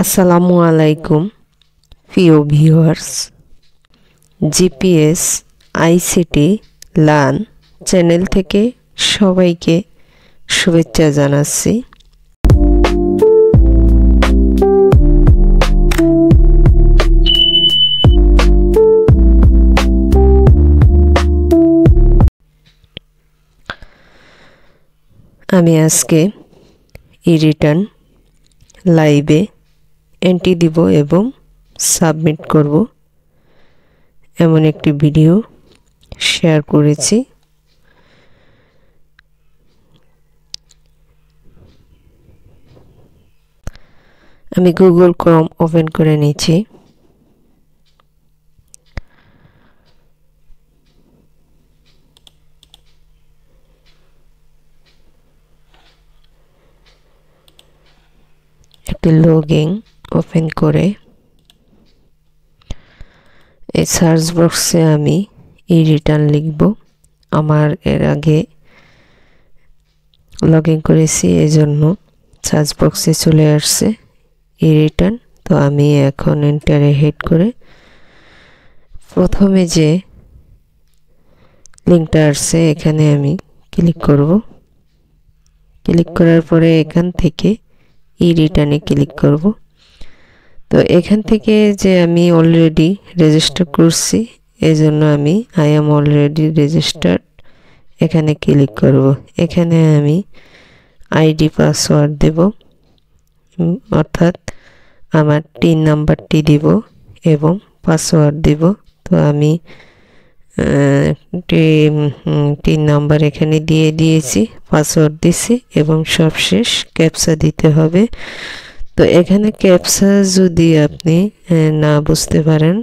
আসসালামু আলাইকুম প্রিয় viewers, GPS ICT learn channel থেকে সবাইকে শুভেচ্ছা জানাচ্ছি। আমি আজকে রিটার্ন লাইভে এন্ট্রি দিব এবং সাবমিট করব এমন একটি ভিডিও শেয়ার করেছি। আমি গুগল ক্রোম ওপেন করে নিয়েছি। একটি লগইন ওপেন করে এই সার্চ বক্সে আমি রিটার্ন লিখব। আমার এর আগে লগইন করেছি, এজন্য সার্চ বক্সে চলে আসছে রিটার্ন। তো আমি এখন এন্টারে হিট করে প্রথমে যে লিঙ্কটা আসছে এখানে আমি ক্লিক করব। ক্লিক করার পরে এখান থেকে রিটার্নে ক্লিক করব। তো এখান থেকে যে আমি অলরেডি রেজিস্টার করছি, এজন্য আমি আই এম অলরেডি রেজিস্টার্ড এখানে ক্লিক করব। এখানে আমি আইডি পাসওয়ার্ড দেব, অর্থাৎ আমার টিন নাম্বারটি দিব এবং পাসওয়ার্ড দিব। তো আমি টিন নাম্বার এখানে দিয়ে দিয়েছি, পাসওয়ার্ড দিছি এবং সবশেষ ক্যাপচা দিতে হবে। তো এখানে ক্যাপচা যদি আপনি না বুঝতে পারেন,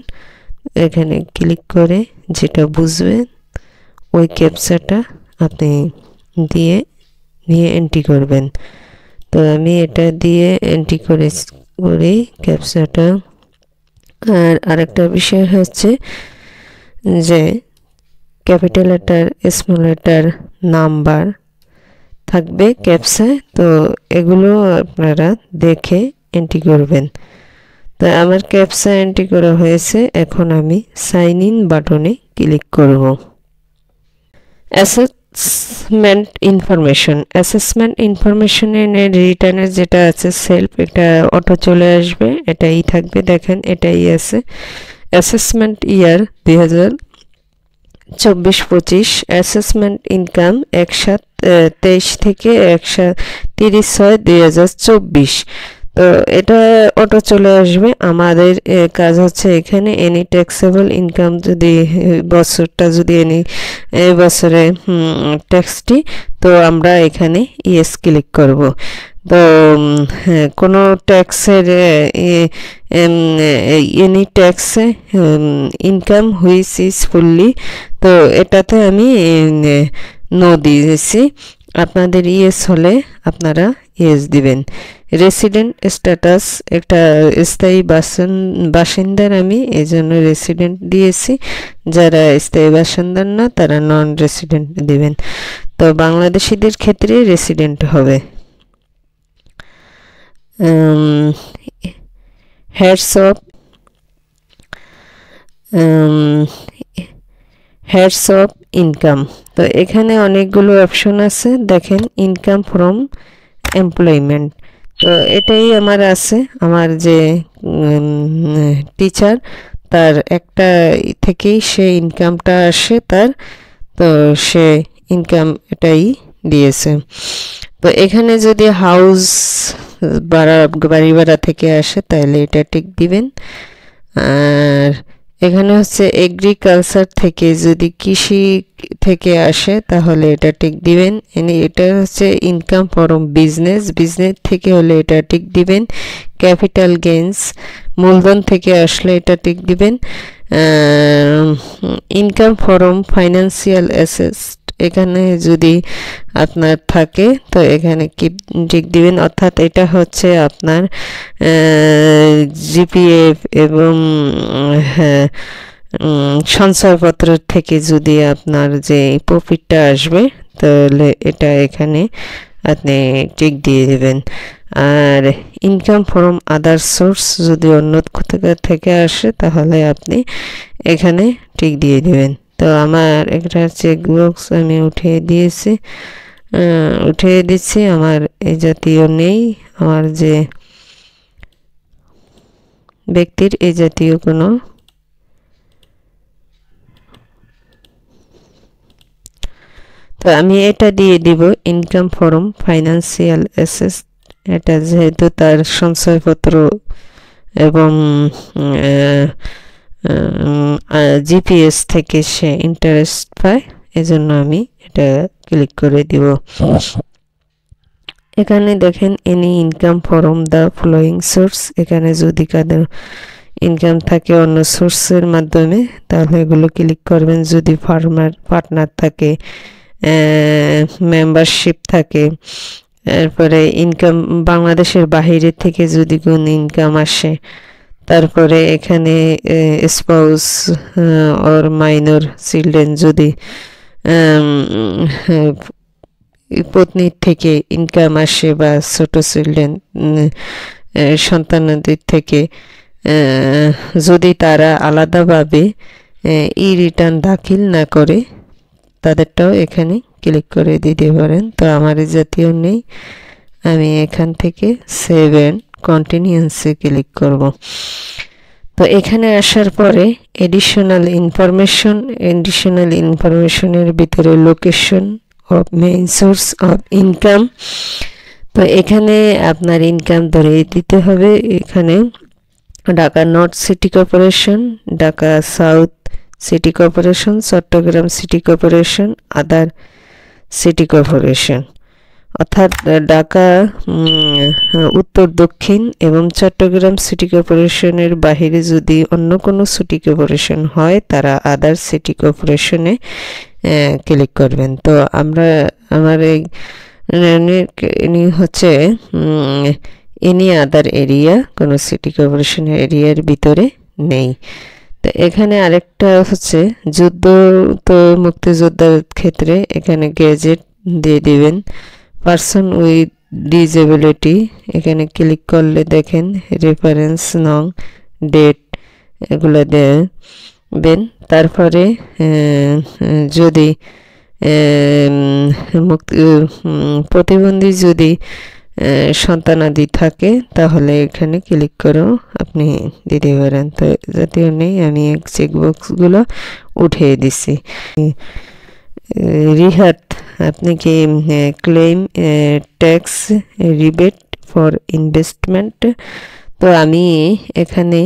এখানে ক্লিক করে যেটা বুঝবেন ওই ক্যাপচাটা আপনি দিয়ে এন্ট্রি করবেন। তো আমি এটা দিয়ে এন্ট্রি করি ক্যাপচাটা। আর আরেকটা বিষয় হচ্ছে যে capital letter, small letter, number থাকবে ক্যাপচায়। তো এগুলো আপনারা দেখে এন্ট্রি করবেন। তো আমার ক্যাপচা এন্ট্রি করা হয়েছে। এখন আমি সাইন ইন বাটনে ক্লিক করব। অ্যাসেসমেন্ট ইনফরমেশনের রিটার্নের যেটা আছে সেলফ, এটা অটো চলে আসবে, এটাই থাকবে। দেখেন এটাই আছে অ্যাসেসমেন্ট ইয়ার 2024-25 অ্যাসেসমেন্ট ইনকাম 1/23 থেকে 1/30/2024। তো এটা অটো চলে আসবে। আমাদের কাজ হচ্ছে এখানে এনি ট্যাক্সেবল ইনকাম, যদি বছরটা যদি এই বছরে ট্যাক্সটি, তো আমরা এখানে ইয়েস ক্লিক করব। তো কোনো ট্যাক্সের any tax income which is fully, তো এটাতে আমি নো দিয়েছি। আপনাদের ইয়েস হলে আপনারা ইয়েস দিবেন। রেসিডেন্ট স্ট্যাটাস, একটা স্থায়ী বাসিন্দার আমি এই জন্য রেসিডেন্ট দিয়েছি। যারা স্থায়ী বাসিন্দার না তারা নন রেসিডেন্ট দিবেন। তো বাংলাদেশিদের ক্ষেত্রে রেসিডেন্ট হবে। Heads of income. তো এখানে অনেকগুলো অপশন আছে, দেখেন ইনকাম ফ্রম এমপ্লয়মেন্ট। তো এটাই আমার আছে, আমার যে টিচার তার একটা থেকেই সে ইনকামটা আসে তার, তো সে ইনকাম এটাই দিয়েছে। তো এখানে যদি হাউস বাড়ি ভাড়া থেকে আসে তাহলে এটা টিক দিবেন। আর এখানে হচ্ছে এগ্রিকালচার থেকে, যদি কৃষি থেকে আসে তাহলে এটা টিক দিবেন। এটা হচ্ছে ইনকাম ফ্রম বিজনেস থেকে হলে এটা টিক দিবেন। ক্যাপিটাল গেইনস, মূলধন থেকে আসলে এটা টিক দিবেন। ইনকাম ফ্রম ফাইন্যান্সিয়াল অ্যাসেটস, এখানে যদি আপনার থাকে তো এখানে কি টিক দিবেন। অর্থাৎ এটা হচ্ছে আপনার জিপিএফ এবং সঞ্চয়পত্র থেকে যদি আপনার যে প্রফিটটা আসবে তাহলে এটা এখানে আপনি টিক দিয়ে দেবেন। আর ইনকাম ফ্রম আদার সোর্স যদি অন্য থেকে আসে তাহলে আপনি এখানে টিক দিয়ে দিবেন। তো আমার একটা চেকবক্স আমি উঠিয়ে দিচ্ছি। আমার এই জাতীয় নেই, আমার যে ব্যক্তির এই জাতীয় কোনো তো আমি এটা দিয়ে দিব ইনকাম ফ্রম ফাইন্যান্সিয়াল অ্যাসেটস। এটা যেহেতু তার সঞ্চয়পত্র এবং জিপিএস থেকে সে ইন্টারেস্ট পায়, এজন্য আমি এটা ক্লিক করে দিব। এখানে দেখেন any income from the following source, এখানে যদি কাদের ইনকাম থাকে অন্য সোর্সের মাধ্যমে তাহলে এগুলো ক্লিক করবেন। যদি পার্টনার থাকে, মেম্বারশিপ থাকে, এরপরে ইনকাম বাংলাদেশের বাইরে থেকে যদি কোন ইনকাম আসে, তারপরে এখানে স্পাউস অর মাইনর চিলড্রেন যদি পত্নীর থেকে ইনকাম আসে বা ছোট চিলড্রেন সন্তানদের থেকে যদি তারা আলাদাভাবে রিটার্ন দাখিল না করে তাদেরটাও এখানে ক্লিক করে দিতে পারেন। তো আমার জাতীয় নেই, আমি এখান থেকে সেভ অ্যান্ড কন্টিনিউসে ক্লিক করব। তো এখানে আসার পরে এডিশনাল ইনফরমেশনের ভিতরে location of main source of income, তো এখানে আপনার ইনকাম ধরে দিতে হবে। এখানে Dhaka north city corporation, Dhaka south city corporation, Chittagong city corporation, other city corporation, অর্থাৎ ঢাকা উত্তর দক্ষিণ এবং চট্টগ্রাম সিটি কর্পোরেশনের বাইরে যদি অন্য কোনো সিটি কর্পোরেশন হয় তারা আদার সিটি কর্পোরেশনে ক্লিক করবেন। তো আমার হচ্ছে এনি আদার এরিয়া, কোনো সিটি কর্পোরেশনের এরিয়ার ভিতরে নেই। তো এখানে আরেকটা হচ্ছে মুক্তিযোদ্ধার ক্ষেত্রে এখানে গ্যাজেট দিয়ে দিবেন। পারসন উইথ ডিসেবিলিটি, এখানে ক্লিক করলে দেখেন রেফারেন্স নং, ডেট এগুলো দেবেন। তারপরে যদি প্রতিবন্ধী যদি সন্তানাদি থাকে তাহলে এখানে ক্লিক করেও আপনি দিতে পারেন। তো জাতীয় নেই, আমি চেকবক্সগুলো উঠিয়ে দিছি। রিহাত, আপনি কি claim tax rebate for investment, তো আমি এখানে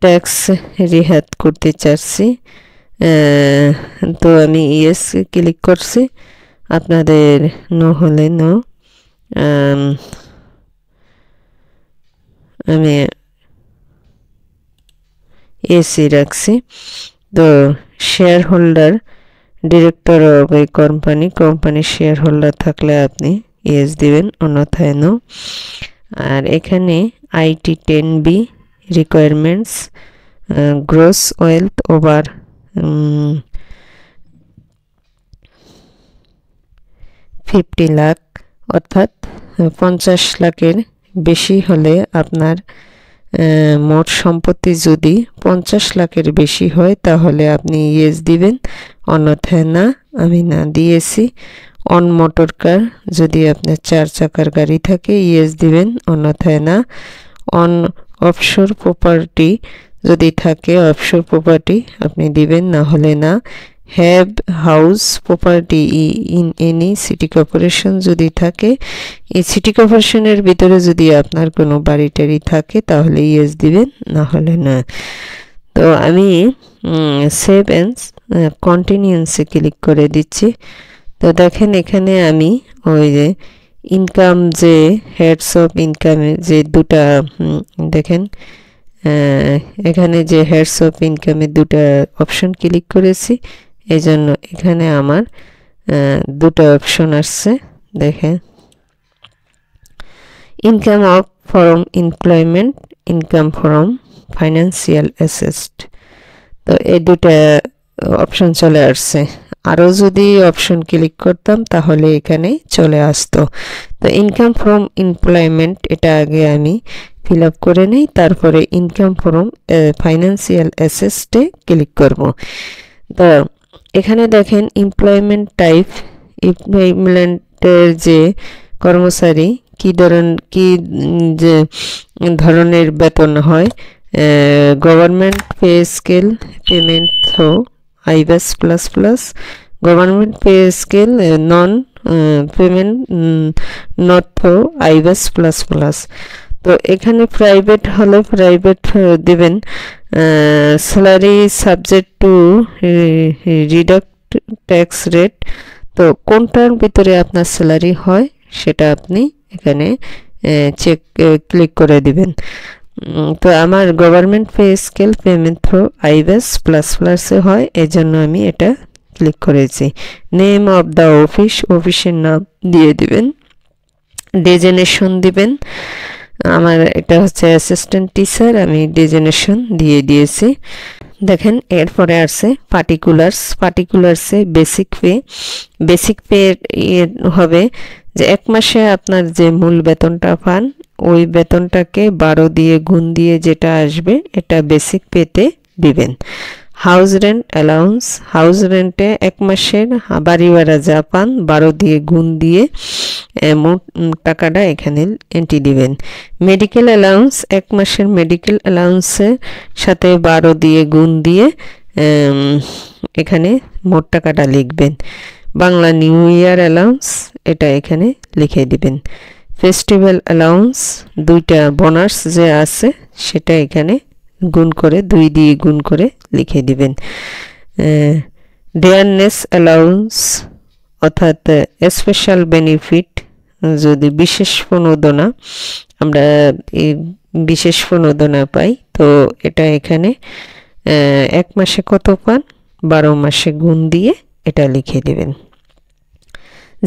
ট্যাক্স রিহাত করতে চাচ্ছি। তো আমি ইয়েস ক্লিক করছি, আপনাদের নো হলে নো। আমি এসি রাখছি। তো শেয়ার হোল্ডার, ডিরেক্টর অফ এই কোম্পানির শেয়ার হোল্ডার থাকলে আপনি ইয়েস দিবেন, অন্যথায় নো। আর এখানে IT 10B requirements, gross wealth over 50 lakh, অর্থাৎ 50 লাখের বেশি হলে আপনার মোট সম্পত্তি যদি 50 লাখের বেশি হয় তাহলে আপনি ইয়েস দিবেন, অন্যথায় না। আমি না দিয়েছি। অন মোটর কার, যদি আপনার 4 চাকার গাড়ি থাকে ইয়েস দিবেন, অন্যথায় না। অন অফশোর প্রপার্টি যদি থাকে, অফশোর প্রপার্টি আপনি দিবেন, না হলে না। Have house property in any city corporation যদি থাকে, এই সিটি কর্পোরেশনের ভিতরে যদি আপনার কোনো বাড়ি টাড়ি থাকে তাহলে ইয়েস দিবেন, না হলে না। তো আমি সেভ অ্যান্ড কন্টিনিউসে ক্লিক করে দিচ্ছি। তো দেখেন এখানে আমি ওই যে ইনকাম, যে হেডস অফ ইনকামের যে দুটা দেখেন, এখানে যে হেডস অফ ইনকামের দুটা অপশন ক্লিক করেছি, এই জন্য এখানে আমার দুটো অপশন আসছে। দেখেন income of from employment, income from financial asset, তো এই দুটা অপশন চলে আসছে। আরও যদি অপশন ক্লিক করতাম তাহলে এখানে চলে আসতো। তো ইনকাম ফ্রম এমপ্লয়মেন্ট এটা আগে আমি ফিল আপ করে নিই, তারপরে ইনকাম ফ্রম ফাইন্যান্সিয়াল অ্যাসেটে ক্লিক করব। তো এখানে দেখেন এমপ্লয়মেন্ট টাইপ, এমপ্লয়মেন্টের যে কর্মচারী কি যে ধরনের বেতন হয়, government pay scale payment through iBAS plus plus, government pay scale non payment not through iBAS plus plus. তো এখানে প্রাইভেট হলে প্রাইভেট দেবেন, salary subject to deduct tax rate. তো কোনটার ভিতরে আপনার স্যালারি হয় সেটা আপনি এখানে ক্লিক করে দিবেন। তো আমার government pay scale payment through আইবাস plus প্লাসে হয়, এই জন্য আমি এটা ক্লিক করেছি। নেম অফ দ্য অফিসের নাম দিয়ে দিবেন, ডেজিগনেশন দিবেন। আমার এটা হচ্ছে অ্যাসিস্ট্যান্ট টিচার, আমি ডেজিগনেশন দিয়ে দিয়েছি। দেখেন এরপরে আসছে পার্টিকুলার্সে বেসিক পে হবে যে এক মাসে আপনার যে মূল বেতনটা পান ওই বেতনটাকে 12 দিয়ে গুণ দিয়ে যেটা আসবে এটা বেসিক পেতে দিবেন। হাউস রেন্ট অ্যালাউন্স, হাউস রেন্টে এক মাসের বাড়ি ভাড়া যা পান 12 দিয়ে গুণ দিয়ে মোট টাকাটা এখানে এন্ট্রি দিবেন। মেডিকেল অ্যালাউন্স, এক মাসের মেডিকেল অ্যালাউন্সের সাথে 12 দিয়ে গুণ দিয়ে এখানে মোট টাকাটা লিখবেন। বাংলা নিউ ইয়ার অ্যালাউন্স এটা এখানে লিখে দিবেন। ফেস্টিভ্যাল অ্যালাউন্স, দুইটা বোনাস যে আছে সেটা এখানে গুণ করে 2 দিয়ে গুণ করে লিখে দিবেন। ডেয়ারনেস অ্যালাউন্স অর্থাৎ স্পেশাল বেনিফিট, যদি বিশেষ প্রণোদনা আমরা এই বিশেষ প্রণোদনা পাই তো এটা এখানে এক মাসে কত পান 12 মাসে গুণ দিয়ে এটা লিখে দেবেন।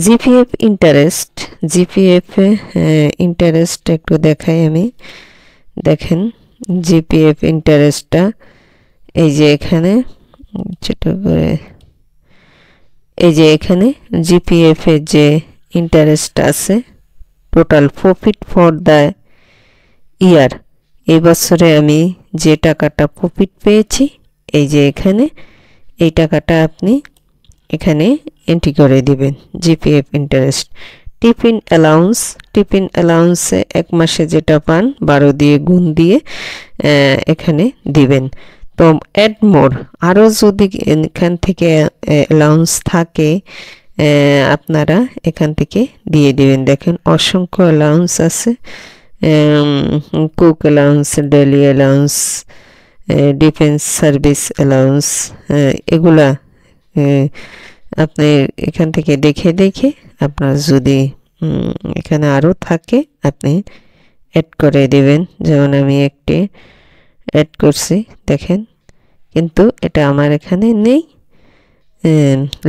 জিপিএফ ইন্টারেস্ট, জিপিএফ ইন্টারেস্ট একটু দেখাই আমি। দেখেন জিপিএফ ইন্টারেস্টটা এই যে এখানে ছোট করে এই যে এখানে জিপিএফ এর যে ইন্টারেস্ট আছে total profit for the year, এই বছরে আমি যে টাকাটা প্রফিট পেয়েছি এই যে এখানে এই টাকাটা আপনি এখানে এন্ট্রি করে দিবেন জিপিএফ ইন্টারেস্ট। টিফিন অ্যালাউন্সে এক মাসে যেটা পান 12 দিয়ে গুণ দিয়ে এখানে দিবেন। তো অ্যাড মোর, আরও যদি এখান থেকে অ্যালাউন্স থাকে আপনারা এখান থেকে দিয়ে দিবেন। দেখেন অসংখ্য অ্যালাউন্স আছে, cook allowance, daily allowance, defence service allowance, এগুলা আপনি এখান থেকে দেখে দেখে আপনার যদি এখানে আরও থাকে আপনি অ্যাড করে দেবেন। যেমন আমি একটি অ্যাড করছি দেখেন, কিন্তু এটা আমার এখানে নেই।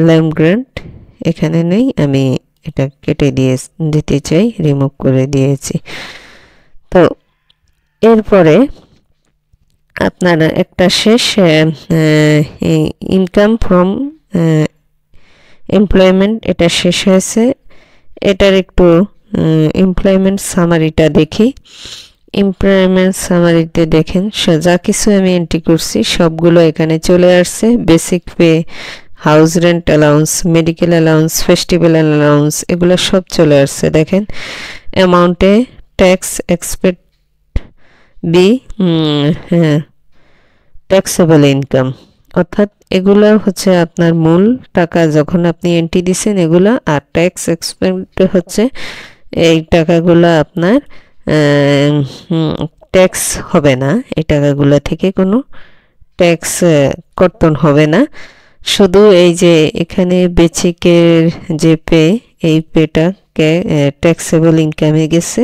ল্যাম্প গ্র্যান্ট এখানে নেই, আমি এটা কেটে দিতে চাই, রিমুভ করে দিয়েছি। তো এরপরে আপনার একটা শেষ ইনকাম ফ্রম এমপ্লয়মেন্ট এটা শেষ হয়েছে। এটার একটু এমপ্লয়মেন্ট সামারিটা দেখি। এমপ্লয়মেন্ট সামারিতে দেখেন যা কিছু আমি এন্ট্রি করছি সবগুলো এখানে চলে আসছে। Basic pay, house rent allowance, medical allowance, festival allowance এগুলো সব চলে আসছে। দেখেন অ্যামাউন্টে tax expect be taxable income, অর্থাৎ এগুলো হচ্ছে আপনার মূল টাকা যখন আপনি এন্ট্রি দিচ্ছেন এগুলো, আর ট্যাক্স এক্সপেক্ট হচ্ছে এই টাকাগুলো আপনার ট্যাক্স হবে না, এই টাকাগুলো থেকে কোনো ট্যাক্স কর্তন হবে না। শুধু এই যে এখানে বেসিকের যে পে এই পেটাকে ট্যাক্সেবল ইনকামে গেছে,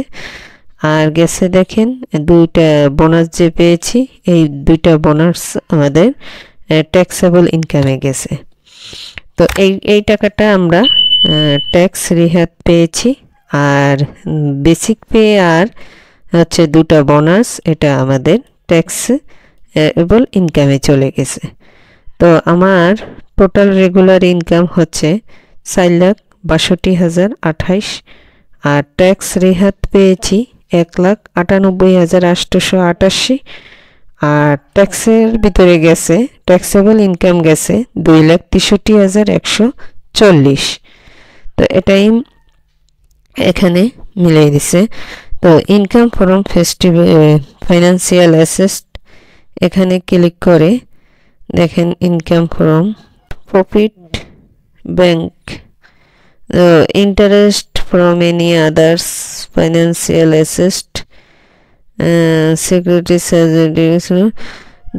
আর গেছে দেখেন দুইটা বোনাস যে পেয়েছি এই দুইটা বোনাস আমাদের ট্যাক্সেবল ইনকামে গেছে। তো এই টাকাটা আমরা ট্যাক্স রিহাত পেয়েছি, আর বেসিক পে আর হচ্ছে দুটা বোনাস এটা আমাদের ট্যাক্সেবল ইনকামে চলে গেছে। তো আমার টোটাল রেগুলার ইনকাম হচ্ছে 4,62,028 আর ট্যাক্স রেহাত পেয়েছি 1,98,888 আর ট্যাক্সের ভিতরে গেছে ট্যাক্সেবল ইনকাম গেছে 2,63,140। তো এটাই এখানে মিলিয়ে দিছে। তো ইনকাম ফ্রম ফাইন্যান্সিয়াল অ্যাসেট এখানে ক্লিক করে দেখেন income from profit bank interest from any others financial asset security subject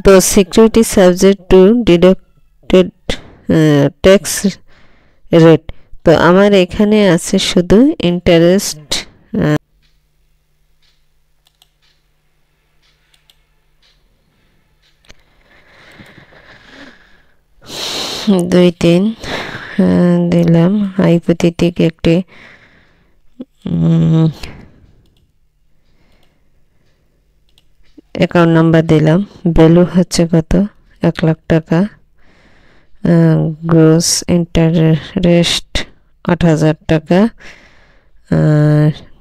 to security subject to deducted tax rate. তো আমার এখানে আছে শুধু ইন্টারেস্ট দুই তিন দিলাম হাইপোথেটিক একটি অ্যাকাউন্ট নাম্বার দিলাম। ভ্যালু হচ্ছে কত 1 লাখ টাকা। গ্রোস ইন্টারেস্ট 8,000 টাকা।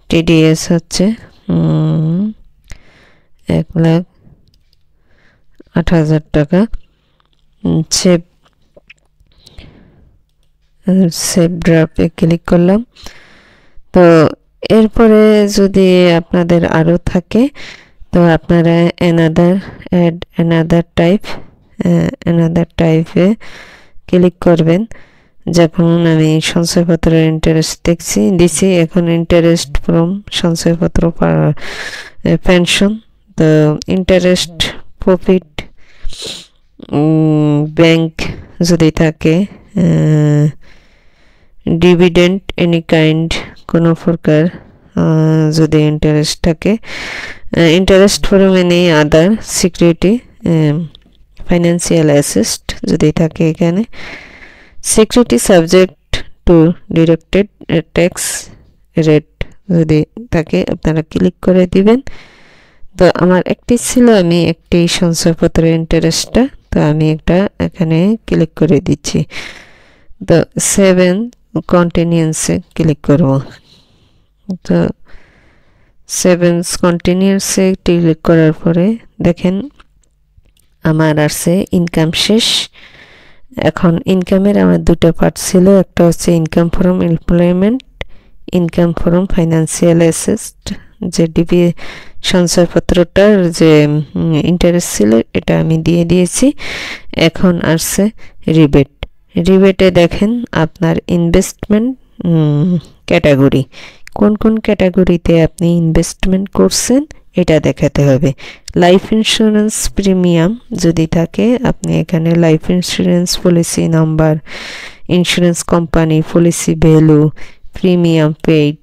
টিডিএস হচ্ছে 1,08,000 টাকা। সেভ ড্রাফটে ক্লিক করলাম। তো এরপরে যদি আপনাদের আরও থাকে তো আপনারা অ্যানাদার টাইপে ক্লিক করবেন। যখন আমি সঞ্চয়পত্রের ইন্টারেস্ট দিছি এখন ইন্টারেস্ট ফ্রম সঞ্চয়পত্র পেনশন। তো ইন্টারেস্ট প্রফিট ব্যাংক যদি থাকে ডিভিডেন্ড এনি কাইন্ড কোনো প্রকার যদি ইন্টারেস্ট থাকে interest from any other security financial asset যদি থাকে এখানে security subject to deducted tax rate যদি থাকে আপনারা ক্লিক করে দিবেন। তো আমার একটি ছিল আমি একটি সঞ্চয়পত্রের ইন্টারেস্টটা তো আমি একটা এখানে ক্লিক করে দিচ্ছি। তো 7 কন্টিনিউসে ক্লিক করব। তো 7 কন্টিনিউসে ক্লিক করার পরে দেখেন আমার আসছে ইনকাম শেষ। এখন ইনকামের আমার দুটো পার্ট ছিল, একটা হচ্ছে income from employment, income from financial asset যে ডিবি সঞ্চয়পত্রটার যে ইন্টারেস্ট ছিল এটা আমি দিয়ে দিয়েছি। এখন আসছে রিবেটে দেখেন আপনার ইনভেস্টমেন্ট ক্যাটাগরি কোন কোন ক্যাটাগরিতে আপনি ইনভেস্টমেন্ট করছেন এটা দেখাতে হবে। লাইফ ইন্স্যুরেন্স প্রিমিয়াম যদি থাকে আপনি এখানে life insurance policy number, insurance company, policy value, premium paid,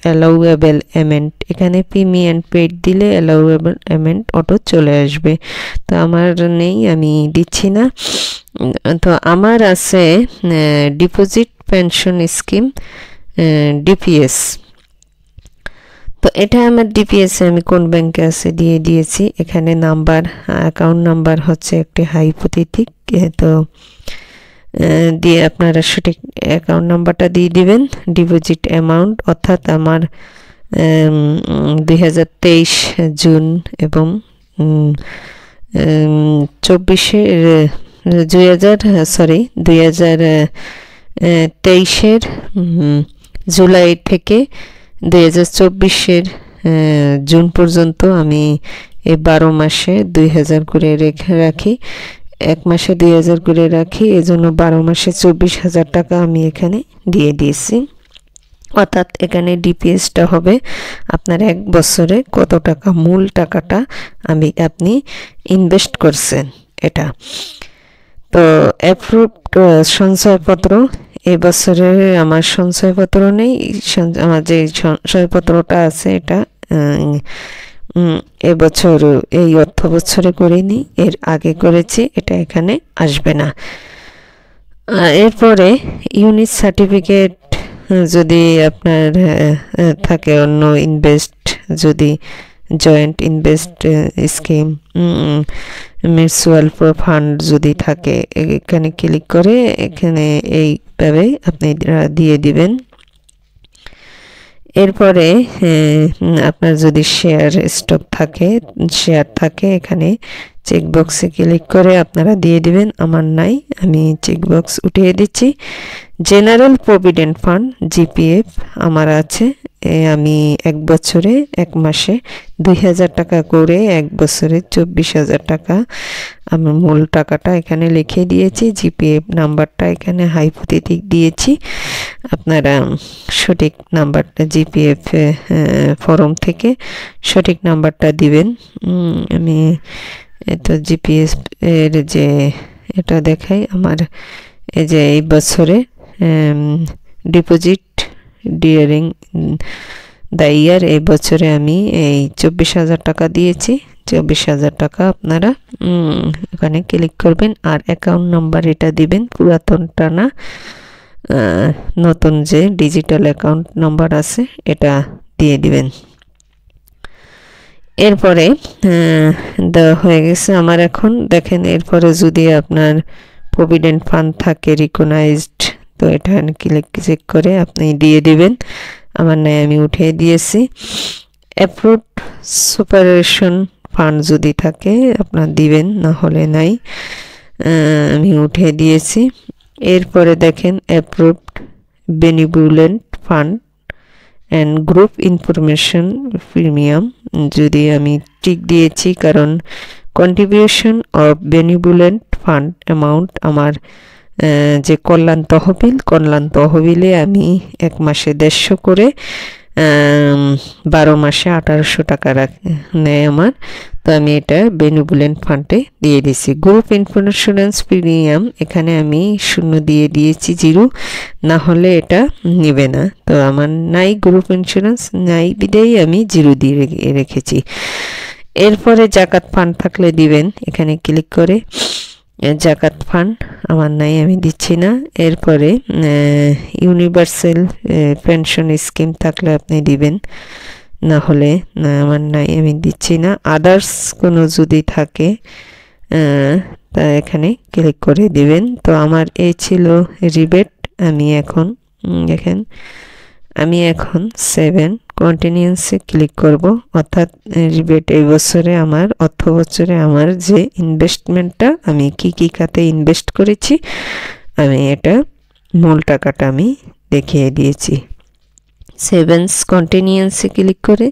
allowable amount এখানে প্রিমিয়াম পেইড দিলে অ্যালাউয়েবল অ্যামাউন্ট অটো চলে আসবে। তো আমার নেই আমি দিচ্ছি না। তো আমার আছে ডিপোজিট পেনশন স্কিম ডিপিএস। তো এটা আমার ডিপিএস আমি কোন ব্যাংকে আছে দিয়ে দিয়েছি। এখানে নাম্বার অ্যাকাউন্ট নাম্বার হচ্ছে একটি হাইপোথেটিক তো দিয়ে আপনারা সঠিক অ্যাকাউন্ট নাম্বারটা দিয়ে দিবেন। ডিপোজিট অ্যামাউন্ট অর্থাৎ আমার 2023 জুন এবং 2023 জুলাই থেকে 2024 জুন পর্যন্ত আমি এই 12 মাসে 2,000 করে রেখে রাখি, এক মাসে 2,000 করে রাখি, এজন্য 12 মাসে 24,000 টাকা আমি এখানে দিয়ে দিয়েছি। অর্থাৎ এখানে ডিপিএসটা হবে আপনার 1 বছরে কত টাকা মূল টাকাটা আপনি ইনভেস্ট করছেন এটা। তো অ্যাপ্রুভড সঞ্চয়পত্র এই বছরে আমার সঞ্চয়পত্র নেই, আমার যে সঞ্চয়পত্রটা আছে এটা এবছর এই অর্থ বছরে করিনি, এর আগে করেছি, এটা এখানে আসবে না। এরপরে ইউনিট সার্টিফিকেট যদি আপনার থাকে অন্য ইনভেস্ট যদি joint invest scheme mutual fund যদি থাকে এখানে ক্লিক করে এখানে এইভাবে আপনি দিয়ে দিবেন। এরপরে আপনার যদি শেয়ার স্টক থাকে এখানে চেকবক্সে ক্লিক করে আপনারা দিয়ে দিবেন। আমার নাই, আমি চেকবক্স উঠিয়ে দিচ্ছি। জেনারেল প্রভিডেন্ট ফান্ড জিপিএফ আমার আছে, আমি 1 বছরে 1 মাসে 2000 টাকা করে 1 বছরে 24,000 টাকা আমি মূল টাকাটা এখানে লিখে দিয়েছি। জিপিএফ নাম্বারটা এখানে হাইপোথেটিক দিয়েছি, আপনারা সঠিক নাম্বারটা জিপিএফ ফর্ম থেকে সঠিক নাম্বারটা দিবেন। আমি তো জিপিএফ এর যে এটা দেখাই, আমার এই যে এই বছরে ডিপোজিট ডিউরিং দ্য ইয়ার, এই বছরে আমি এই 24,000 টাকা দিয়েছি। 24,000 টাকা আপনারা এখানে ক্লিক করবেন আর অ্যাকাউন্ট নাম্বার এটা দিবেন, পুরাতনটা না, নতুন যে ডিজিটাল অ্যাকাউন্ট নাম্বার আছে এটা দিয়ে দিবেন। এরপরে দেওয়া হয়ে গেছে আমার। এখন দেখেন, এরপরে যদি আপনার প্রভিডেন্ট ফান্ড থাকে রিকগনাইজড, তো এটা ক্লিক চেক করে আপনি দিয়ে দিবেন। আমার নাই, আমি উঠিয়ে দিয়েছি। অ্যাপ্রুভড সুপারএশন ফান্ড যদি থাকে আপনার দিবেন, না হলে নাই, আমি উঠিয়ে দিয়েছি। এরপরে দেখেন approved benevolent fund and group information premium, যদি আমি টিক দিয়েছি, কারণ contribution of benevolent fund amount আমার যে কল্যাণ তহবিলে আমি 1 মাসে 150 করে 12 মাসে 1800 টাকা নেয় আমার, তো আমি এটা বেনিভোলেন্ট ফান্ডে দিয়ে দিয়েছি। গ্রুপ ইন্স্যুরেন্স প্রিমিয়াম এখানে আমি 0 দিয়ে দিয়েছি, 0, না হলে এটা নেবে না। তো আমার নাই, গ্রুপ ইন্স্যুরেন্স নাই বিদেই আমি 0 দিয়ে রেখেছি। এরপরে জাকাত ফান্ড থাকলে দিবেন, এখানে ক্লিক করে জাকাত ফান্ড আমার নাই, আমি দিচ্ছি না। এরপরে ইউনিভার্সাল পেনশন স্কিম থাকলে আপনি দিবেন, না হলে না, আমার নাই, আমি দিচ্ছি না। আদার্স কোনো যদি থাকে তা এখানে ক্লিক করে দিবেন। তো আমার এই ছিল রিবেট। আমি এখন দেখেন, আমি এখন 7 কন্টিনিউসে ক্লিক করব, অর্থাৎ রিবেট এই বছরে আমার অর্থ বছরে আমার যে ইনভেস্টমেন্টটা আমি কি খাতে ইনভেস্ট করেছি, আমি এটা মূল টাকাটা আমি দেখিয়ে দিয়েছি। 7 কন্টিনিউসে ক্লিক করে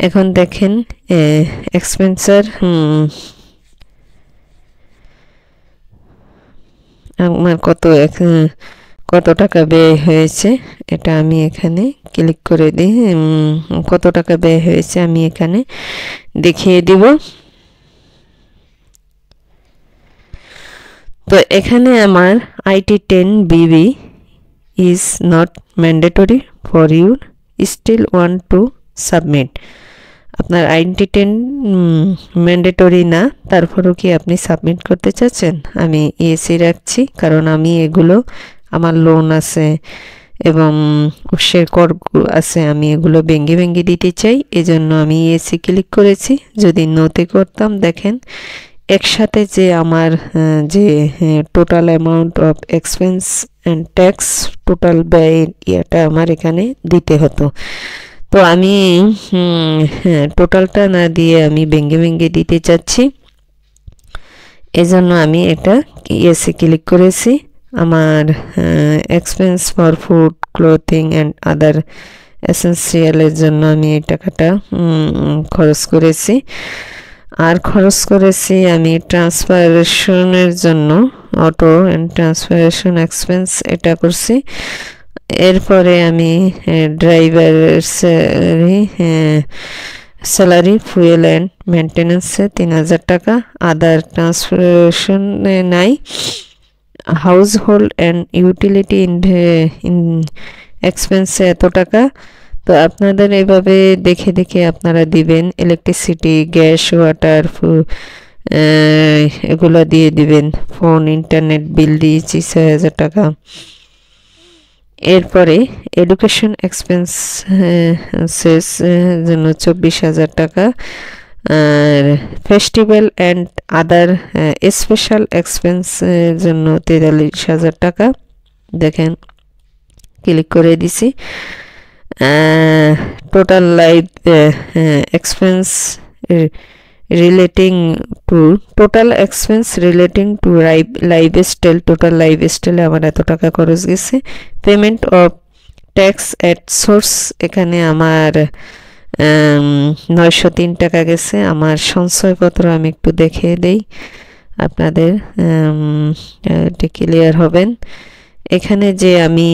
এখন দেখেন এক্সপেন্সার আমার কত টাকা ব্যয় হয়েছে, এটা আমি এখানে ক্লিক করে দিই। কত টাকা ব্যয় হয়েছে আমি এখানে দেখিয়ে দিব। তো এখানে আমার IT10 BB is not mandatory for you, still want to submit। আপনার IT10 ম্যান্ডেটরি না, তারপরও কি আপনি সাবমিট করতে চাচ্ছেন? আমি ইয়েসই রাখছি, কারণ আমি এগুলো আমার লোন আছে এবং উৎসের কর আছে, আমি এগুলো ভেঙে দিতে চাই, এজন্য আমি ইয়েসি ক্লিক করেছি। যদি নোতে করতাম, দেখেন একসাথে যে আমার যে total amount of expense and tax total ব্যয় এটা আমার এখানে দিতে হতো। তো আমি টোটালটা না দিয়ে আমি ভেঙে দিতে চাচ্ছি, এজন্য আমি এটা ইয়েসে ক্লিক করেছি। আমার expense for food, clothing and other এসেন্সিয়ালের জন্য আমি এই টাকাটা খরচ করেছি। আর খরচ করেছি আমি ট্রান্সফারেশনের জন্য, অটো অ্যান্ড ট্রান্সফারেশন এক্সপেন্স এটা করছি। এরপরে আমি ড্রাইভারের স্যালারি, ফুয়েল অ্যান্ড মেনটেন্যান্সে 3000 টাকা, আদার ট্রান্সফারেশন নাই, হাউস হোল্ড অ্যান্ড ইউটিলিটি এক্সপেন্সে এত টাকা। তো আপনাদের এইভাবে দেখে আপনারা দিবেন। ইলেকট্রিসিটি, গ্যাস, ওয়াটার, এগুলো দিয়ে দিবেন। ফোন, ইন্টারনেট বিল দিয়েছি 6000 টাকা। এরপরে এডুকেশন এক্সপেন্সেস জন্য 24,000 টাকা, আর festival and other special expense জন্য 43,000 টাকা। দেখেন ক্লিক করে দিছি। Total live expense relating to lifestyle, total লাইফস্টাইলে আমার এত টাকা খরচ গেছে। Payment of tax at source, এখানে আমার 903 টাকা গেছে। আমার সঞ্চয়পত্র আমি একটু দেখিয়ে দেই আপনাদের, ক্লিয়ার হবেন। এখানে যে আমি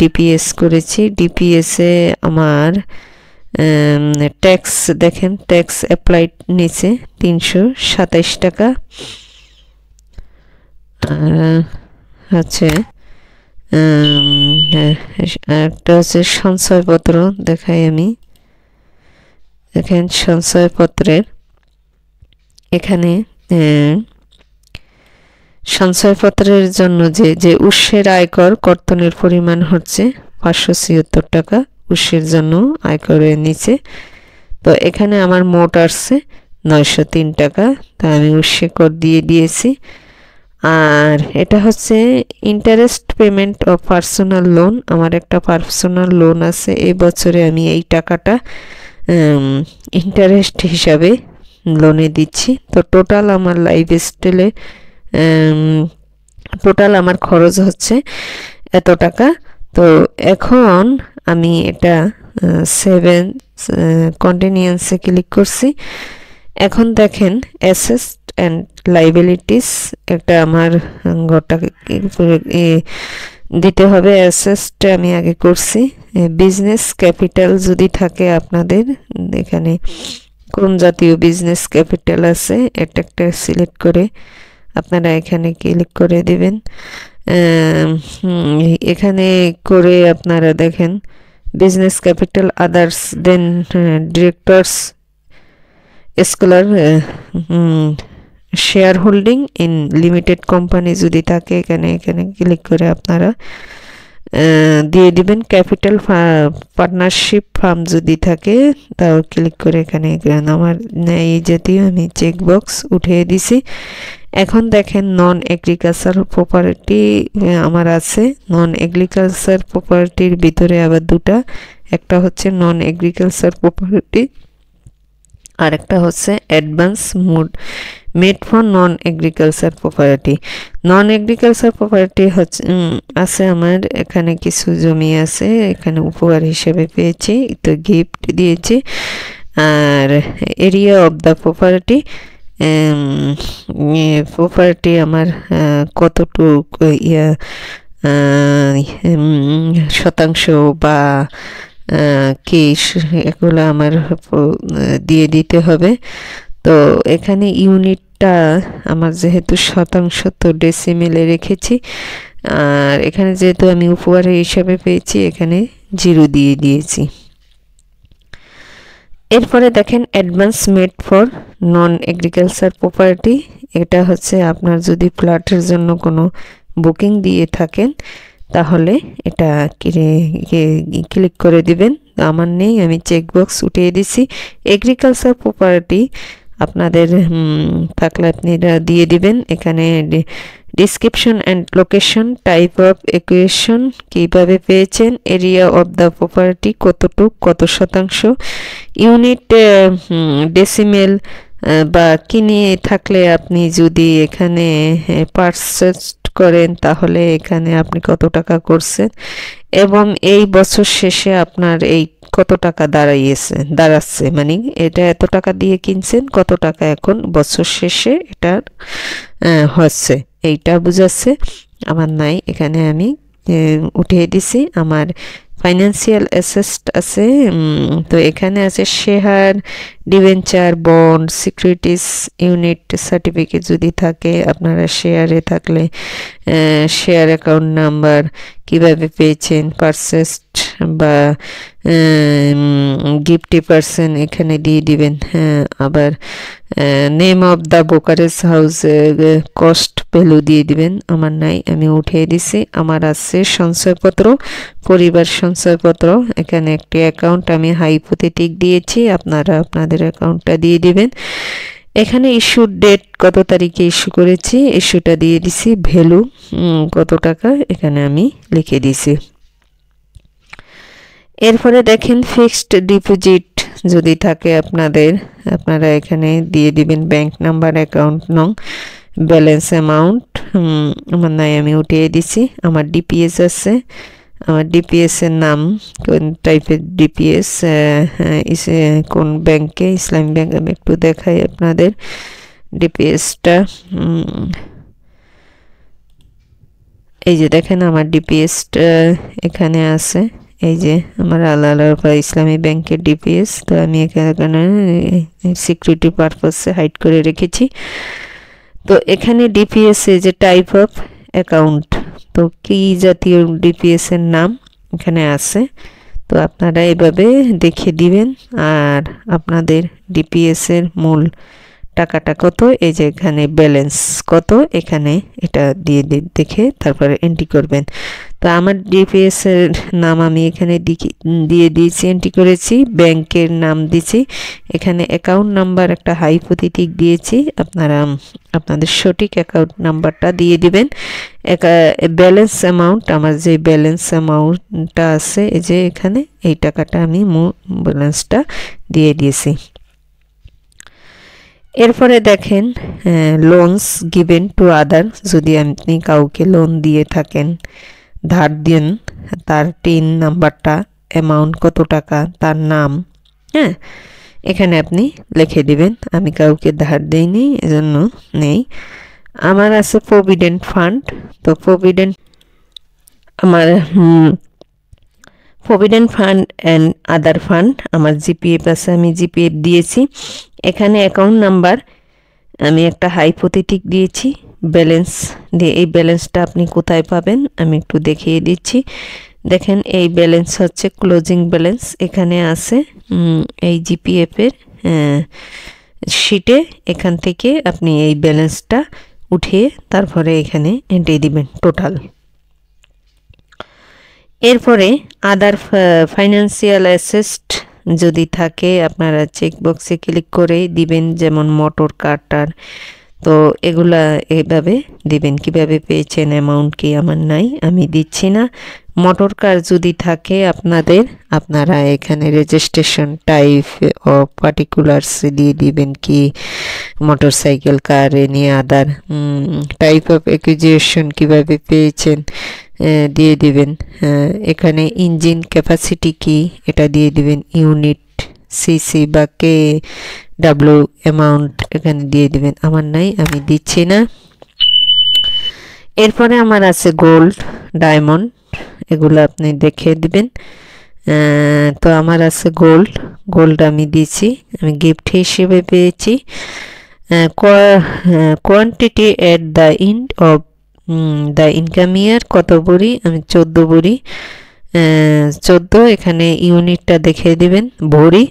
ডিপিএস করেছি, ডিপিএসে আমার ট্যাক্স দেখেন, ট্যাক্স অ্যাপ্লাইড নিচে 327 টাকা। হচ্ছে একটা হচ্ছে সঞ্চয়পত্র দেখাই আমি। দেখেন সঞ্চয়পত্রের এখানে সঞ্চয়পত্রের জন্য যে উৎসের আয়কর কর্তনের পরিমাণ হচ্ছে 576 টাকা উৎসের জন্য আয়করের নিচে। তো এখানে আমার মোট আসছে 903 টাকা, তা আমি উৎসে কর দিয়ে দিয়েছি। আর এটা হচ্ছে interest payment of personal loan, আমার একটা পার্সোনাল লোন আছে, এই বছরে আমি এই টাকাটা ইন্টারেস্ট হিসাবে লোনে দিচ্ছি। তো টোটাল আমার লাইফস্টাইলে টোটাল আমার খরচ হচ্ছে এত টাকা। তো এখন আমি এটা 7 কন্টিনিউয়ান্সে ক্লিক করছি। এখন দেখেন অ্যাসেটস অ্যান্ড লাইবিলিটিস, এটা আমার ঘরটাকে দিতে হবে। অ্যাসেটসটা আমি আগে করছি। বিজনেস ক্যাপিটাল যদি থাকে আপনাদের, এখানে কোন জাতীয় বিজনেস ক্যাপিটাল আছে এটা একটা সিলেক্ট করে আপনারা এখানে ক্লিক করে দিবেন। এখানে করে আপনারা দেখেন business capital others than directors scholar shareholding in limited company যদি থাকে এখানে ক্লিক করে আপনারা দিয়ে দিবেন। ক্যাপিটাল পার্টনারশিপ ফার্ম যদি থাকে তাও ক্লিক করে এখানে আমার এই জাতীয় আমি চেক বক্স উঠিয়ে দিছি। এখন দেখেন নন এগ্রিকালচার প্রপার্টি আমার আছে। নন এগ্রিকালচার প্রপার্টির ভিতরে আবার দুটা, একটা হচ্ছে নন এগ্রিকালচার প্রপার্টি আর একটা হচ্ছে advance made for non agriculture property. Non agriculture property হচ্ছে আছে আমার এখানে কিছু জমি আছে, এখানে উপহার হিসেবে পেয়েছি, তো গিফট দিয়েছি। আর এরিয়া অফ দ্য প্রপার্টি আমার কতটুকু শতাংশ বা কি এগুলো আমার দিয়ে দিতে হবে। তো এখানে ইউনিটটা আমার যেহেতু শতাংশ, তো ডেসিমেলে রেখেছি। আর এখানে যেহেতু আমি উপহার হিসাবে পেয়েছি এখানে 0 দিয়ে দিয়েছি। এরপরে দেখেন advance made for non agriculture property, এটা হচ্ছে আপনার যদি প্লটের জন্য কোনো বুকিং দিয়ে থাকেন তাহলে এটা ক্লিক করে দিবেন। আমার নেই, আমি চেকবক্স উঠিয়ে দিছি। এগ্রিকালচার প্রপার্টি আপনাদের থাকলে আপনারা দিয়ে দিবেন। এখানে description and location, type of equation কীভাবে পেয়েছেন, এরিয়া অফ দ্য প্রপার্টি কতটুক কত শতাংশ, ইউনিট ডেসিমেল বা কিনে থাকলে আপনি যদি এখানে পারচেজ করেন তাহলে এখানে আপনি কত টাকা করছেন এবং এই বছর শেষে আপনার এই কত টাকা দাঁড়াচ্ছে, মানে এটা এত টাকা দিয়ে কিনছেন, কত টাকা এখন বছর শেষে এটা হচ্ছে, এইটা বুঝাচ্ছে। আমার নাই, এখানে আমি উঠিয়ে দিছি। আমার ফাইন্যান্সিয়াল অ্যাসেট আছে, তো এখানে আছে share, debenture, bond, securities, unit certificate যদি থাকে, আপনারা শেয়ারে থাকলে শেয়ার অ্যাকাউন্ট নাম্বার, কিভাবে পেয়েছেন, পারচেসড বা গিফটি পারসন এখানে দিয়ে দিবেন। আবার name of the brokerage house, cost value দিয়ে দিবেন, আমার নাই আমি উঠিয়ে দিছি। আমার আছে সঞ্চয়পত্র, পরিবার সঞ্চয়পত্র, এখানে একটি অ্যাকাউন্ট আমি হাইপোথেটিক দিয়েছি, আপনারা আপনাদের অ্যাকাউন্টটা দিয়ে দিবেন। এখানে ইস্যুর ডেট কত তারিখে ইস্যু করেছি ইস্যুটা দিয়ে দিছি, ভ্যালু কত টাকা এখানে আমি লিখে দিছি। এরপরে দেখেন ফিক্সড ডিপোজিট যদি থাকে আপনাদের, আপনারা এখানে দিয়ে দিবেন ব্যাংক নাম্বার, অ্যাকাউন্ট নং, ব্যালেন্স অ্যামাউন্ট, আমার নাই আমি উঠিয়ে দিছি। আমার ডিপিএস আছে, আমার ডিপিএস এর নাম কোন টাইপের ডিপিএস, কোন ব্যাংকে, ইসলামী ব্যাংক, আমি একটু দেখাই আপনাদের ডিপিএসটা। এই যে দেখেন আমার ডিপিএসটা এখানে আছে, এই যে আমার আল্লাহ ইসলামী ব্যাংকের ডিপিএস। তো আমি এখানে সিকিউরিটি পারপাসে হাইড করে রেখেছি। তো এখানে ডিপিএস এ যে টাইপ অফ অ্যাকাউন্ট, তো কি জাতীয় ডিপিএস এর নাম এখানে আছে, তো আপনারা এভাবে দেখে দিবেন। আর আপনাদের ডিপিএস এর মূল টাকাটা কত, এই যে এখানে ব্যালেন্স কত, এখানে এটা দিয়ে দেখে তারপরে এন্ট্রি করবেন। তো আমার ডিপিএস এর নাম আমি এখানে দিয়ে দিয়েছি, এন্ট্রি করেছি, ব্যাংকের নাম দিয়েছি, এখানে অ্যাকাউন্ট নাম্বার একটা হাইপোথেটিক দিয়েছি, আপনারা আপনাদের সঠিক অ্যাকাউন্ট নাম্বারটা দিয়ে দিবেন। ব্যালেন্স অ্যামাউন্ট, আমার যে ব্যালেন্স অ্যামাউন্টটা আছে এই যে এখানে, এই টাকাটা আমি ব্যালেন্সটা দিয়ে দিয়েছি। এরপরে দেখেন লোনস গিভেন টু আদার, যদি আপনি কাউকে লোন দিয়ে থাকেন, ধার দেন, তার টিন নাম্বারটা, অ্যামাউন্ট কত টাকা, তার নাম, হ্যাঁ এখানে আপনি লিখে দিবেন। আমি কাউকে ধার দেইনি এজন্য নেই। আমার আছে প্রভিডেন্ট ফান্ড, তো প্রভিডেন্ট আমার provident fund and other fund, আমার জিপিএফ আছে, আমি জিপিএফ দিয়েছি। এখানে অ্যাকাউন্ট নাম্বার আমি একটা হাইপোথেটিক দিয়েছি, ব্যালেন্স দিয়ে, এই ব্যালেন্সটা আপনি কোথায় পাবেন আমি একটু দেখিয়ে দিচ্ছি। দেখেন এই ব্যালেন্স হচ্ছে ক্লোজিং ব্যালেন্স, এখানে আছে এই জিপিএফ এর শিটে, এখান থেকে আপনি এই ব্যালেন্সটা উঠিয়ে তারপরে এখানে এন্ট্রি দিবেন টোটাল। এরপরে আদার ফাইন্যান্সিয়াল অ্যাসেট যদি থাকে আপনারা চেকবক্সে ক্লিক করে দিবেন, যেমন মোটর কার্টার, তো এগুলা এভাবে দিবেন। কিভাবে পেয়েছেন অ্যামাউন্ট কি, আমার নাই আমি দিচ্ছি না। মোটর কার যদি থাকে আপনাদের, আপনারা এখানে রেজিস্ট্রেশন টাইপ ও পার্টিকুলার্স দিয়ে দিবেন, কি motorcycle, car, any other, type of acquisition কিভাবে পেয়েছেন দিয়ে দিবেন। এখানে ইঞ্জিন ক্যাপাসিটি কি এটা দিয়ে দিবেন, ইউনিট, সিসি বা কে ডাব্লিউ অ্যামাউন্ট এখানে দিয়ে দিবেন, আমার নাই আমি দিচ্ছি না। এরপরে আমার আছে গোল্ড, ডায়মন্ড, এগুলো আপনি দেখে দিবেন। তো আমার আছে গোল্ড আমি দিয়েছি, আমি গিফট হিসেবে পেয়েছি। Quantity at the end of the income ইয়ার, কত বড়ি, আমি 14 বড়ি, 14, এখানে ইউনিটটা দেখিয়ে দিবেন বড়ি,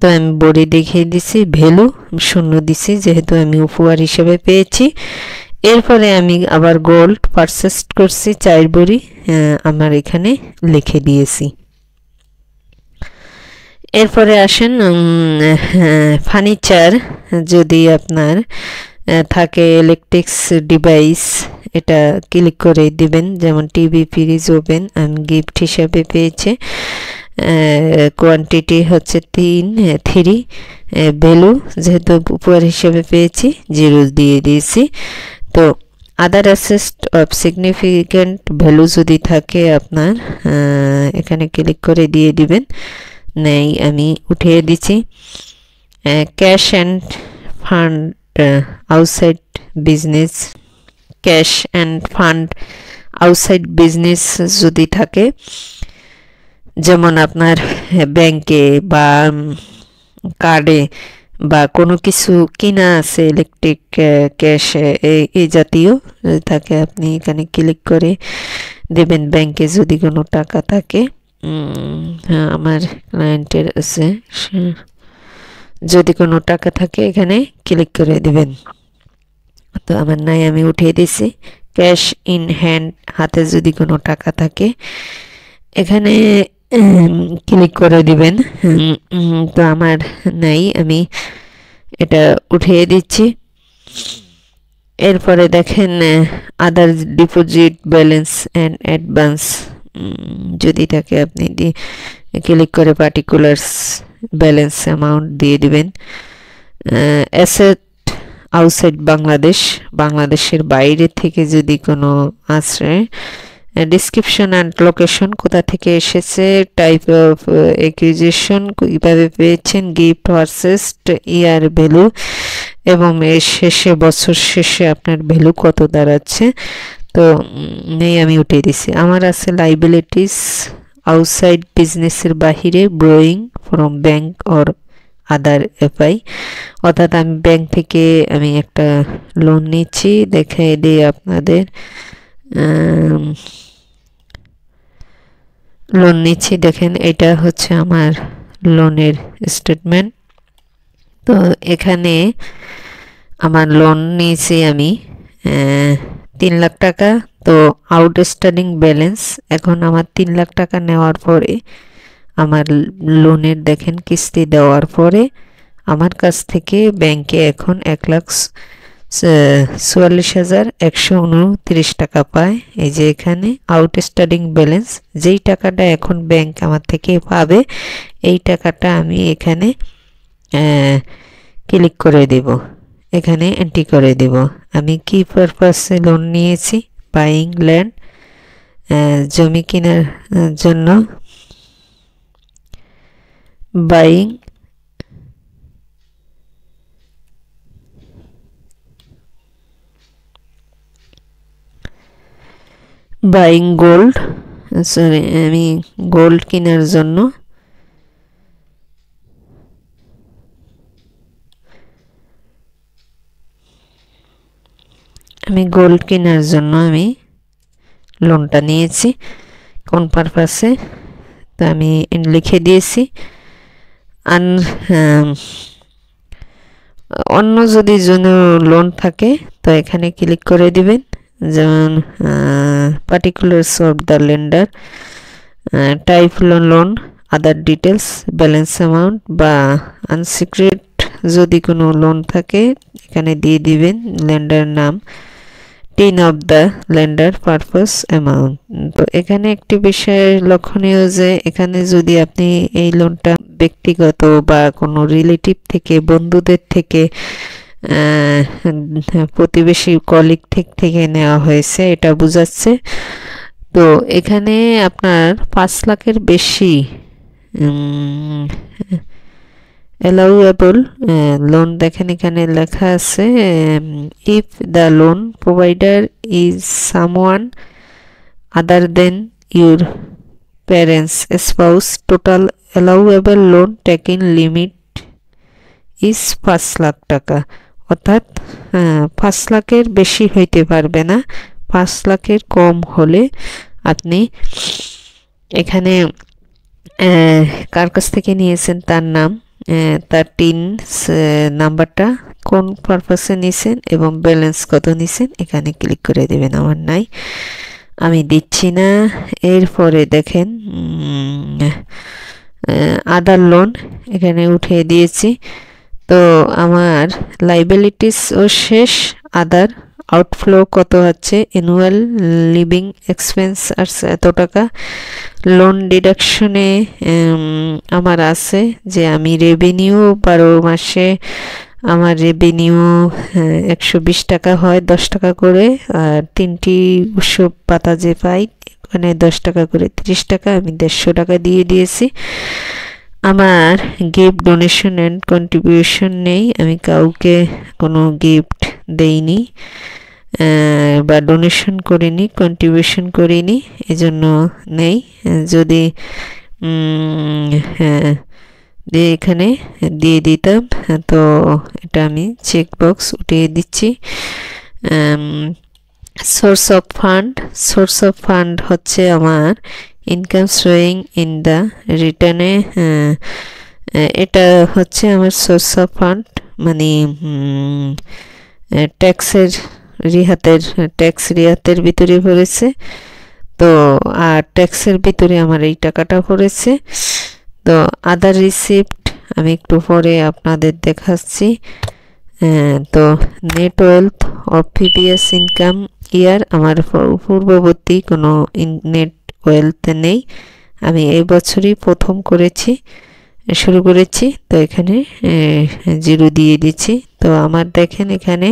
তো আমি বড়ি দেখিয়ে দিছি। ভ্যালু 0 দিছি যেহেতু আমি উপহার হিসেবে পেয়েছি। এরপরে আমি আবার গোল্ড পারচেস করছি 4 বড়ি, আমার এখানে লিখে দিয়েছি। এরপরে আসেন ফার্নিচার, যদি আপনার থাকে ইলেকট্রিক্স ডিভাইস, এটা ক্লিক করে দিবেন, যেমন টিভি, ফ্রিজ, ওভেন, আমি গিফট হিসাবে পেয়েছে। কোয়ান্টিটি হচ্ছে 3, ভ্যালু যেহেতু উপহার হিসেবে পেয়েছি 0 দিয়ে দিয়েছি। তো আদার অ্যাসেট অফ সিগনিফিক্যান্ট ভ্যালু যদি থাকে আপনার, এখানে ক্লিক করে দিয়ে দিবেন, নেই আমি উঠিয়ে দিচ্ছি। Cash and fund outside business, cash and fund outside business যদি থাকে, যেমন আপনার ব্যাংকে বা কার্ডে বা কোনো কিছু কিনা আছে, ইলেকট্রিক, ক্যাশ, এই জাতীয় থাকে, আপনি এখানে ক্লিক করে দেবেন। ব্যাংকে যদি কোনো টাকা থাকে, হ্যাঁ আমার ক্লায়েন্টের আছে, যদি কোনো টাকা থাকে এখানে ক্লিক করে দেবেন। তো আমার নাই, আমি উঠিয়ে দিছি। ক্যাশ ইন হ্যান্ড, হাতে যদি কোনো টাকা থাকে এখানে ক্লিক করে দিবেন। তো আমার নাই, আমি এটা উঠিয়ে দিচ্ছি। এরপরে দেখেন আদার ডিপোজিট ব্যালেন্স অ্যান্ড অ্যাডভান্স, যদি থাকে আপনি ক্লিক করে পার্টিকুলার্স ব্যালেন্স অ্যামাউন্ট দিয়ে দিবেন। অ্যাসেট আউটসাইড বাংলাদেশ, বাংলাদেশের বাইরে থেকে যদি কোনো আসে, ডিসক্রিপশন অ্যান্ড লোকেশন, কোথা থেকে এসেছে, টাইপ অফ অ্যাকুইজিশন, কীভাবে পেয়েছেন, গিফট ভার্সেসড ইয়ার ভ্যালু, এবং এর শেষে বছর শেষে আপনার ভ্যালু কত দাঁড়াচ্ছে। তো নেই, আমি উঠিয়ে দিছি। আমার আছে লাইবিলিটিস আউটসাইড, বিজনেসের বাহিরে, ব্রোয়িং from bank or other FI, অর্থাৎ আমি ব্যাংক থেকে আমি একটা লোন নিচ্ছি। দেখে দিই আপনাদের, লোন নিচ্ছি। দেখেন এটা হচ্ছে আমার লোনের স্টেটমেন্ট। তো এখানে আমার লোন নিয়েছি আমি 3 লাখ টাকা। তো আউটস্ট্যান্ডিং ব্যালেন্স, এখন আমার 3 লাখ টাকা নেওয়ার পরে আমার লোনের দেখেন কিস্তি দেওয়ার পরে আমার কাছ থেকে ব্যাংকে এখন 1,44,129 টাকা পায়। এই যে এখানে আউটস্ট্যান্ডিং ব্যালেন্স, যেই টাকাটা এখন ব্যাংক আমার থেকে পাবে এই টাকাটা আমি এখানে ক্লিক করে দেব, এখানে এন্ট্রি করে দেব। আমি কি পারপাসে লোন নিয়েছি, বাইং ল্যান্ড, জমি কেনার জন্য, বাইং গোল্ড, সরি আমি গোল্ড কেনার জন্য, আমি গোল্ড কেনার জন্য আমি লোনটা নিয়েছি। কোন পারপাসে, তো আমি লিখে দিয়েছি। অন্য যদি জন্য লোন থাকে তো এখানে ক্লিক করে দিবেন, যেমন particulars of the lender, type loan, other details, balance amount, বা আনসিক্রেট যদি কোনো লোন থাকে এখানে দিয়ে দিবেন লেন্ডার নাম, tin of the lender, purpose, amount. তো এখানে একটি বিষয় লক্ষণীয় যে এখানে যদি আপনি এই লোনটা ব্যক্তিগত বা কোনো রিলেটিভ থেকে, বন্ধুদের থেকে, প্রতিবেশী কলিগ থেকে নেওয়া হয়েছে এটা বোঝাচ্ছে। তো এখানে আপনার 5 লাখের বেশি অ্যালাউয়েবল লোন, দেখেন এখানে লেখা আছে if the loan provider is someone other than your parents spouse, total allowable loan taking limit is 5 lakh টাকা। অর্থাৎ 5 লাখের বেশি হইতে পারবে না, 5 লাখের কম হলে আপনি এখানে কার কাছ থেকে নিয়েছেন তার নাম, তার টিন নাম্বারটা, কোন পারপাসে নিছেন এবং ব্যালেন্স কত নিছেন এখানে ক্লিক করে দেবেন। আমার নাই, আমি দিচ্ছি না। এরপরে দেখেন আদার লোন, এখানে উঠিয়ে দিয়েছি। তো আমার লাইবিলিটিস ও শেষ, আদার আউটফ্লো কত আছে, অ্যানুয়াল লিভিং এক্সপেন্স আছে এত টাকা। লোন ডিডাকশনে আমার আছে যে আমি রেভিনিউ 12 মাসে আমার রেভিনিউ 120 টাকা হয়, 10 টাকা করে, আর 3টি উৎসব পাতা যে পাই ওখানে 10 টাকা করে, 30 টাকা, আমি 150 টাকা দিয়ে দিয়েছি। আমার গিফট, ডোনেশন অ্যান্ড কন্ট্রিবিউশন নেই, আমি কাউকে কোনো গিফট দেইনি বা ডোনেশন করিনি, কন্ট্রিবিউশন করিনি, এজন্য নেই। যদি দিয়ে এখানে দিয়ে দিতাম, তো এটা আমি চেক বক্স উঠিয়ে দিচ্ছি। সোর্স অফ ফান্ড হচ্ছে আমার ইনকাম শোয়িং ইন দ্য রিটার্নে, এটা হচ্ছে আমার সোর্স অফ ফান্ড, মানে ট্যাক্সের রিহাতের ভিতরে পড়েছে। তো আর ট্যাক্সের ভিতরে আমার এই টাকাটা পড়েছে। তো আদার রিসিপ্ট আমি একটু পরে আপনাদের দেখাচ্ছি। তো net wealth of previous income year, আমার পূর্ববর্তী কোনো নেট ওয়েলথ নেই, আমি এই বছরই প্রথম শুরু করেছি। তো এখানে 0 দিয়ে দিচ্ছি। তো আমার দেখেন এখানে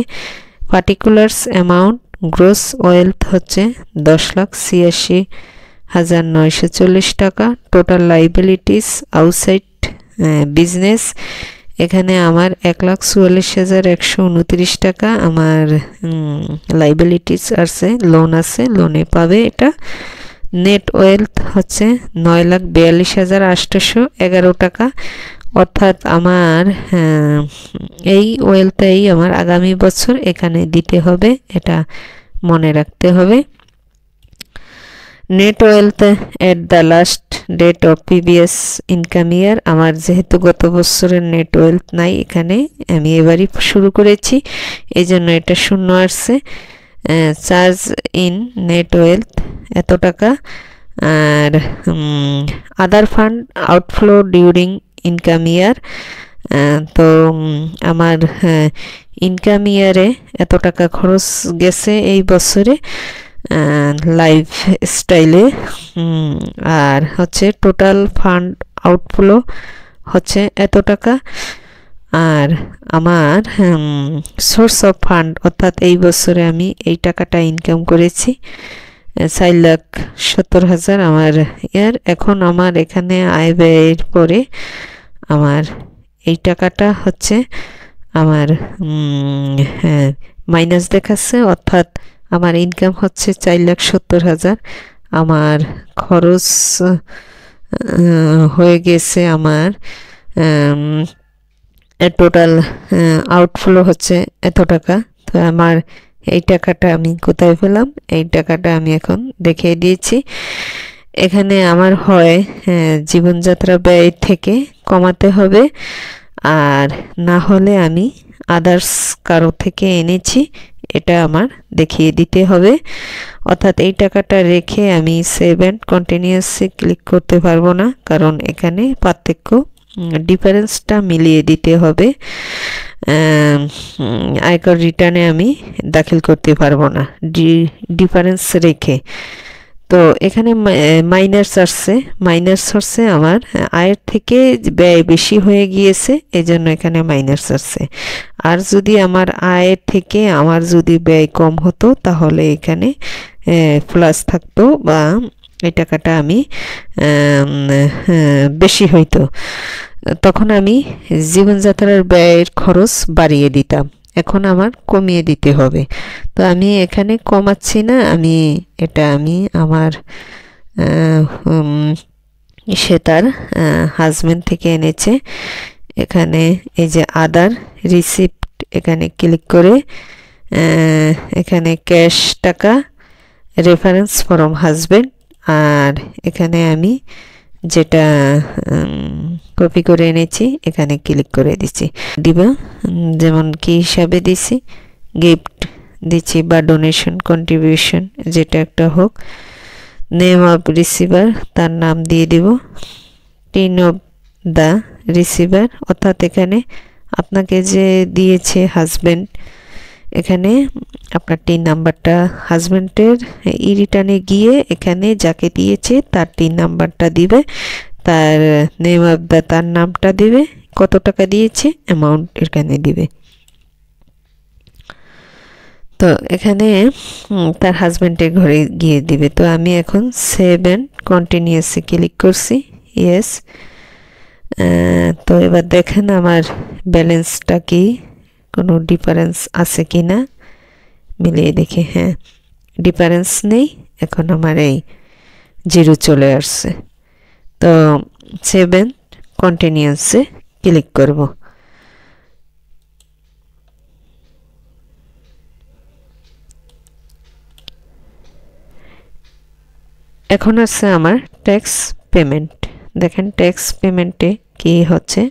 পার্টিকুলার্স অ্যামাউন্ট গ্রোস ওয়েলথ হচ্ছে 10,86,940 টাকা। টোটাল লাইবিলিটিস আউটসাইড বিজনেস, এখানে আমার 1,44,129 টাকা আমার লাইবিলিটিস আছে, লোন আছে, লোনে পাবে এটা। নেট ওয়েলথ হচ্ছে 9,42,811 টাকা। অর্থাৎ আমার এই ওয়েলথটাই আমার আগামী বছর এখানে দিতে হবে, এটা মনে রাখতে হবে। Net wealth at the last date of previous income year, আমার যেহেতু গত বছরের নেট ওয়েলথ নাই এখানে, আমি এবারই শুরু করেছি, এই জন্য এটা 0 আসছে। চার্জ ইন নেট ওয়েলথ এত টাকা। আর other fund outflow during income year, তো আমার ইনকাম ইয়ারে এত টাকা খরচ গেছে এই বছরে লাইফ স্টাইলে। আর হচ্ছে টোটাল ফান্ড আউটফ্লো হচ্ছে এত টাকা। আর আমার সোর্স অফ ফান্ড, অর্থাৎ এই বছরে আমি এই টাকাটা ইনকাম করেছি 4,70,000 আমার ইয়ার। এখন আমার এখানে আয় ব্যয়ের পরে আমার এই টাকাটা হচ্ছে আমার মাইনাস দেখাচ্ছে, অর্থাৎ আমার ইনকাম হচ্ছে 4,70,000, আমার খরচ হয়ে গেছে আমার টোটাল আউটফ্লো হচ্ছে এত টাকা। তো আমার এই টাকাটা আমি কোথায় পেলাম, এই টাকাটা আমি এখন দেখিয়ে দিয়েছি। এখানে আমার হয় জীবনযাত্রা ব্যয় থেকে কমাতে হবে, আর না হলে আমি আদার্স কারো থেকে এনেছি, এটা আমার দেখিয়ে দিতে হবে। অর্থাৎ এই টাকাটা রেখে আমি সেভ অ্যান্ড কন্টিনিউয়াসলি ক্লিক করতে পারবো না, কারণ এখানে পার্থক্য ডিফারেন্সটা মিলিয়ে দিতে হবে। আয়কর রিটার্নে আমি দাখিল করতে পারবো না ডিফারেন্স রেখে। তো এখানে মাইনাস আসছে আমার আয়ের থেকে ব্যয় বেশি হয়ে গিয়েছে, এজন্য এখানে মাইনাস আসছে। আর যদি আমার আয়ের থেকে আমার যদি ব্যয় কম হতো তাহলে এখানে প্লাস থাকতো, বা এই টাকাটা আমি বেশি হইতো, তখন আমি জীবনযাত্রার ব্যয়ের খরচ বাড়িয়ে দিতাম। এখন আমার কমিয়ে দিতে হবে। তো আমি এখানে কমাচ্ছি না, আমি আমার সে তার হাজবেন্ড থেকে এনেছে। এখানে এই যে আদার রিসিপ্ট, এখানে ক্লিক করে এখানে ক্যাশ টাকা রেফারেন্স ফ্রম হাজবেন্ড, আর এখানে আমি যেটা কপি করে এনেছি এখানে ক্লিক করে দিচ্ছি। দিবা যেমন কি হিসাবে দিছি, গিফট দিচ্ছি বা ডোনেশন কন্ট্রিবিউশন, যেটা একটা হোক। নেম অফ রিসিভার, তার নাম দিয়ে দিব। টিন অফ দ্য রিসিভার, অর্থাৎ এখানে আপনাকে যে দিয়েছে হাজবেন্ড, এখানে আপনার টিন নাম্বারটা হাজবেন্ডের রিটার্নে গিয়ে এখানে যাকে দিয়েছে তার টিন নাম্বারটা দিবে, তার নেম অফ দ্য, তার নামটা দিবে, কত টাকা দিয়েছে অ্যামাউন্ট এখানে দিবে। তো এখানে তার হাজবেন্ডের ঘরে গিয়ে দিবে। তো আমি এখন সেভ অ্যান্ড কন্টিনিউয়াসলি ক্লিক করছি, ইয়েস। তো এবার দেখেন আমার ব্যালেন্সটা কি, কোনো ডিফারেন্স আছে কি না মিলিয়ে দেখি। হ্যাঁ, ডিফারেন্স নেই, এখন আমার এই 0 চলে আসছে। তো সেভ অ্যান্ড কন্টিনিউয়াসে ক্লিক করব। এখন আছে আমার ট্যাক্স পেমেন্ট। দেখেন ট্যাক্স পেমেন্টে কি হচ্ছে,